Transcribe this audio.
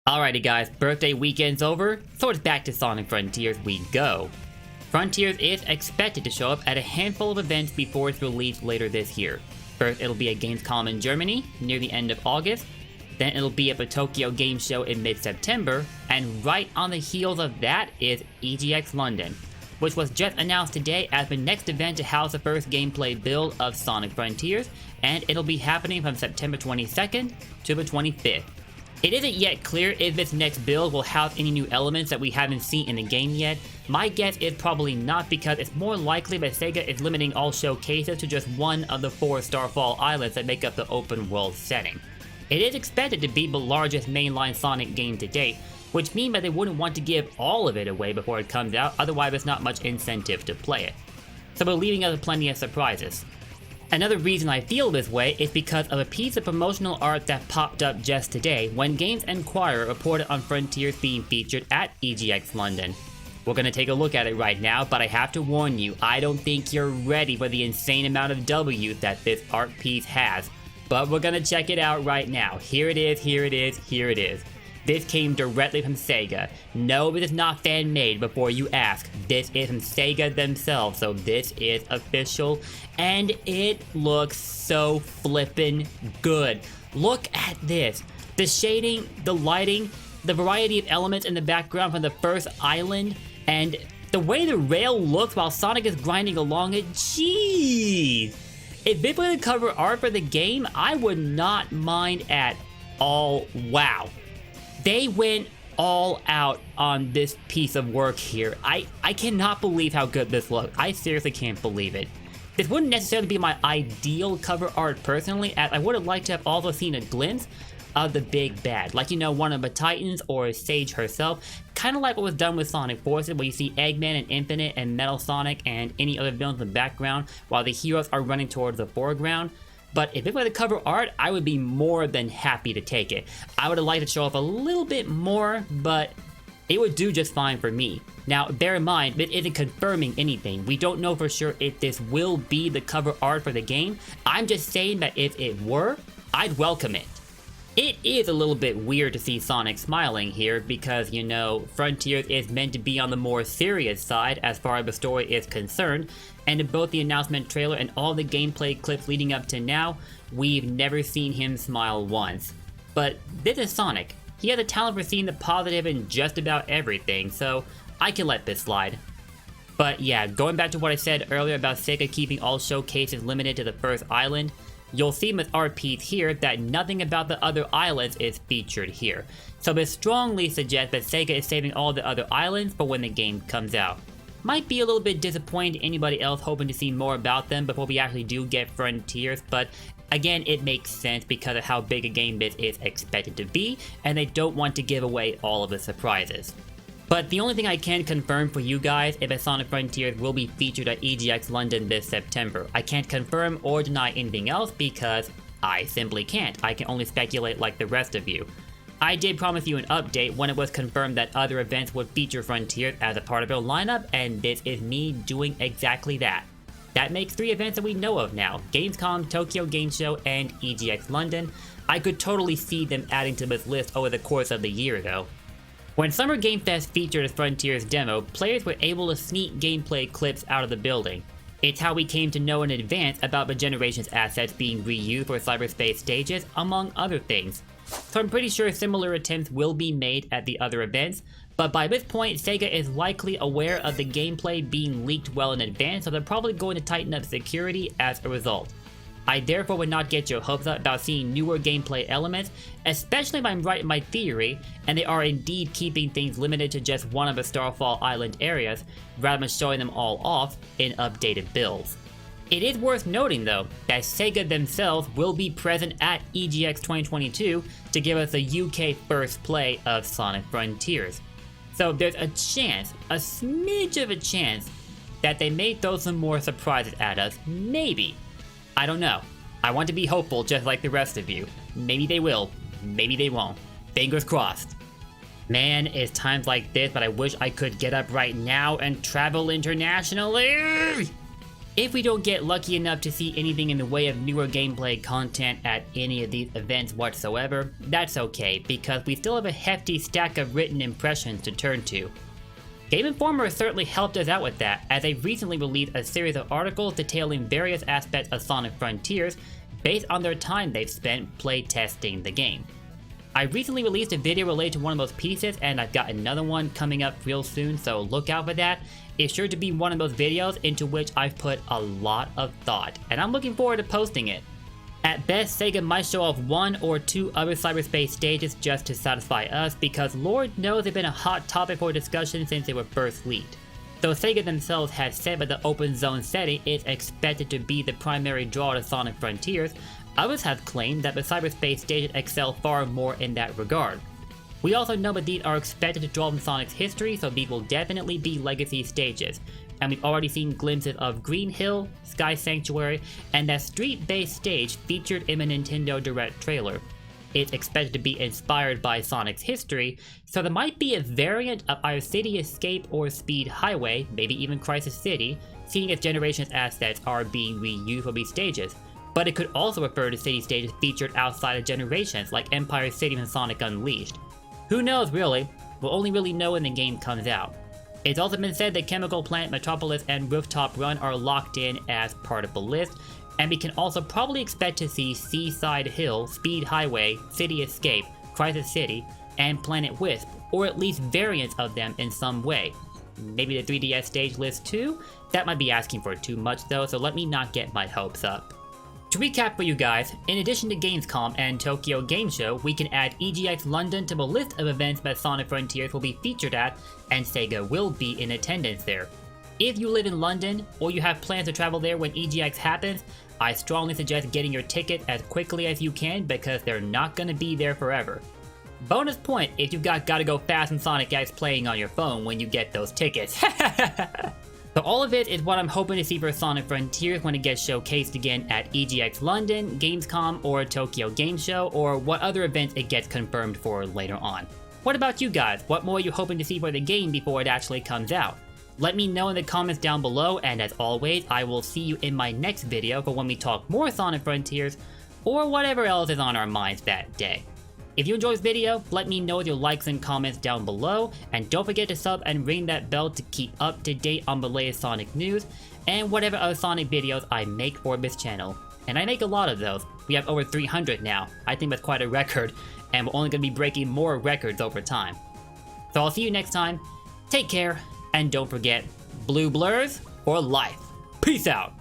Alrighty guys, birthday weekend's over, so it's back to Sonic Frontiers we go. Frontiers is expected to show up at a handful of events before it's released later this year. First, it'll be at Gamescom in Germany near the end of August, then it'll be at the Tokyo Game Show in mid-September, and right on the heels of that is EGX London, which was just announced today as the next event to house the first gameplay build of Sonic Frontiers, and it'll be happening from September 22nd to the 25th. It isn't yet clear if this next build will house any new elements that we haven't seen in the game yet. My guess is probably not, because it's more likely that SEGA is limiting all showcases to just one of the 4 Starfall Islands that make up the open world setting. It is expected to be the largest mainline Sonic game to date, which means that they wouldn't want to give all of it away before it comes out, otherwise there's not much incentive to play it. So we're leaving us plenty of surprises. Another reason I feel this way is because of a piece of promotional art that popped up just today when Games Inquirer reported on Frontiers being featured at EGX London. We're gonna take a look at it right now, but I have to warn you, I don't think you're ready for the insane amount of W's that this art piece has. But we're gonna check it out right now. Here it is, here it is, here it is. This came directly from SEGA. No, it is not fan-made before you ask. This is from SEGA themselves, so this is official. And it looks so flippin' good. Look at this. The shading, the lighting, the variety of elements in the background from the first island, and the way the rail looks while Sonic is grinding along it. Jeez! If this were the cover art for the game, I would not mind at all. Wow. They went all out on this piece of work here. I cannot believe how good this looks. I seriously can't believe it. This wouldn't necessarily be my ideal cover art personally, as I would have liked to have also seen a glimpse of the big bad. Like, you know, one of the Titans or Sage herself. Kind of like what was done with Sonic Forces, where you see Eggman and Infinite and Metal Sonic and any other villains in the background, while the heroes are running towards the foreground. But if it were the cover art, I would be more than happy to take it. I would have liked to show off a little bit more, but it would do just fine for me. Now, bear in mind, it isn't confirming anything. We don't know for sure if this will be the cover art for the game. I'm just saying that if it were, I'd welcome it. It is a little bit weird to see Sonic smiling here because, you know, Frontiers is meant to be on the more serious side as far as the story is concerned, and in both the announcement trailer and all the gameplay clips leading up to now, we've never seen him smile once. But this is Sonic. He has a talent for seeing the positive in just about everything, so I can let this slide. But yeah, going back to what I said earlier about SEGA keeping all showcases limited to the first island, you'll see with our piece here that nothing about the other islands is featured here. So this strongly suggests that SEGA is saving all the other islands for when the game comes out. Might be a little bit disappointing to anybody else hoping to see more about them before we actually do get Frontiers, but again, it makes sense because of how big a game this is expected to be, and they don't want to give away all of the surprises. But the only thing I can confirm for you guys is that Sonic Frontiers will be featured at EGX London this September. I can't confirm or deny anything else because I simply can't. I can only speculate like the rest of you. I did promise you an update when it was confirmed that other events would feature Frontiers as a part of their lineup, and this is me doing exactly that. That makes 3 events that we know of now: Gamescom, Tokyo Game Show, and EGX London. I could totally see them adding to this list over the course of the year though. When Summer Game Fest featured a Frontiers demo, players were able to sneak gameplay clips out of the building. It's how we came to know in advance about the Generations assets being reused for cyberspace stages, among other things. So I'm pretty sure similar attempts will be made at the other events, but by this point, SEGA is likely aware of the gameplay being leaked well in advance, so they're probably going to tighten up security as a result. I therefore would not get your hopes up about seeing newer gameplay elements, especially if I'm right in my theory, and they are indeed keeping things limited to just one of the Starfall Island areas, rather than showing them all off in updated builds. It is worth noting though, that SEGA themselves will be present at EGX 2022 to give us a UK first play of Sonic Frontiers. So there's a chance, a smidge of a chance, that they may throw some more surprises at us, maybe. I don't know. I want to be hopeful just like the rest of you. Maybe they will, maybe they won't. Fingers crossed. Man, it's times like this that I wish I could get up right now and travel internationally! If we don't get lucky enough to see anything in the way of newer gameplay content at any of these events whatsoever, that's okay, because we still have a hefty stack of written impressions to turn to. Game Informer certainly helped us out with that, as they recently released a series of articles detailing various aspects of Sonic Frontiers based on their time they've spent playtesting the game. I recently released a video related to one of those pieces, and I've got another one coming up real soon, so look out for that. It's sure to be one of those videos into which I've put a lot of thought, and I'm looking forward to posting it. At best, SEGA might show off 1 or 2 other cyberspace stages just to satisfy us, because Lord knows they've been a hot topic for discussion since they were first leaked. Though SEGA themselves has said that the open zone setting is expected to be the primary draw to Sonic Frontiers, others have claimed that the cyberspace stages excel far more in that regard. We also know that these are expected to draw from Sonic's history, so these will definitely be legacy stages, and we've already seen glimpses of Green Hill, Sky Sanctuary, and that street-based stage featured in the Nintendo Direct trailer. It's expected to be inspired by Sonic's history, so there might be a variant of either City Escape or Speed Highway, maybe even Crisis City, seeing as Generations assets are being reused for these stages. But it could also refer to city stages featured outside of Generations, like Empire City and Sonic Unleashed. Who knows really? We'll only really know when the game comes out. It's also been said that Chemical Plant, Metropolis, and Rooftop Run are locked in as part of the list, and we can also probably expect to see Seaside Hill, Speed Highway, City Escape, Crisis City, and Planet Wisp, or at least variants of them in some way. Maybe the 3DS stage list too? That might be asking for too much though, so let me not get my hopes up. To recap for you guys, in addition to Gamescom and Tokyo Game Show, we can add EGX London to the list of events that Sonic Frontiers will be featured at, and SEGA will be in attendance there. If you live in London, or you have plans to travel there when EGX happens, I strongly suggest getting your ticket as quickly as you can, because they're not going to be there forever. Bonus point if you've got Gotta Go Fast and Sonic X playing on your phone when you get those tickets. So all of it is what I'm hoping to see for Sonic Frontiers when it gets showcased again at EGX London, Gamescom, or Tokyo Game Show, or what other events it gets confirmed for later on. What about you guys? What more are you hoping to see for the game before it actually comes out? Let me know in the comments down below, and as always, I will see you in my next video for when we talk more Sonic Frontiers, or whatever else is on our minds that day. If you enjoyed this video, let me know with your likes and comments down below, and don't forget to sub and ring that bell to keep up to date on the latest Sonic news, and whatever other Sonic videos I make for this channel. And I make a lot of those. We have over 300 now. I think that's quite a record, and we're only going to be breaking more records over time. So I'll see you next time, take care, and don't forget, blue blurs for life. Peace out!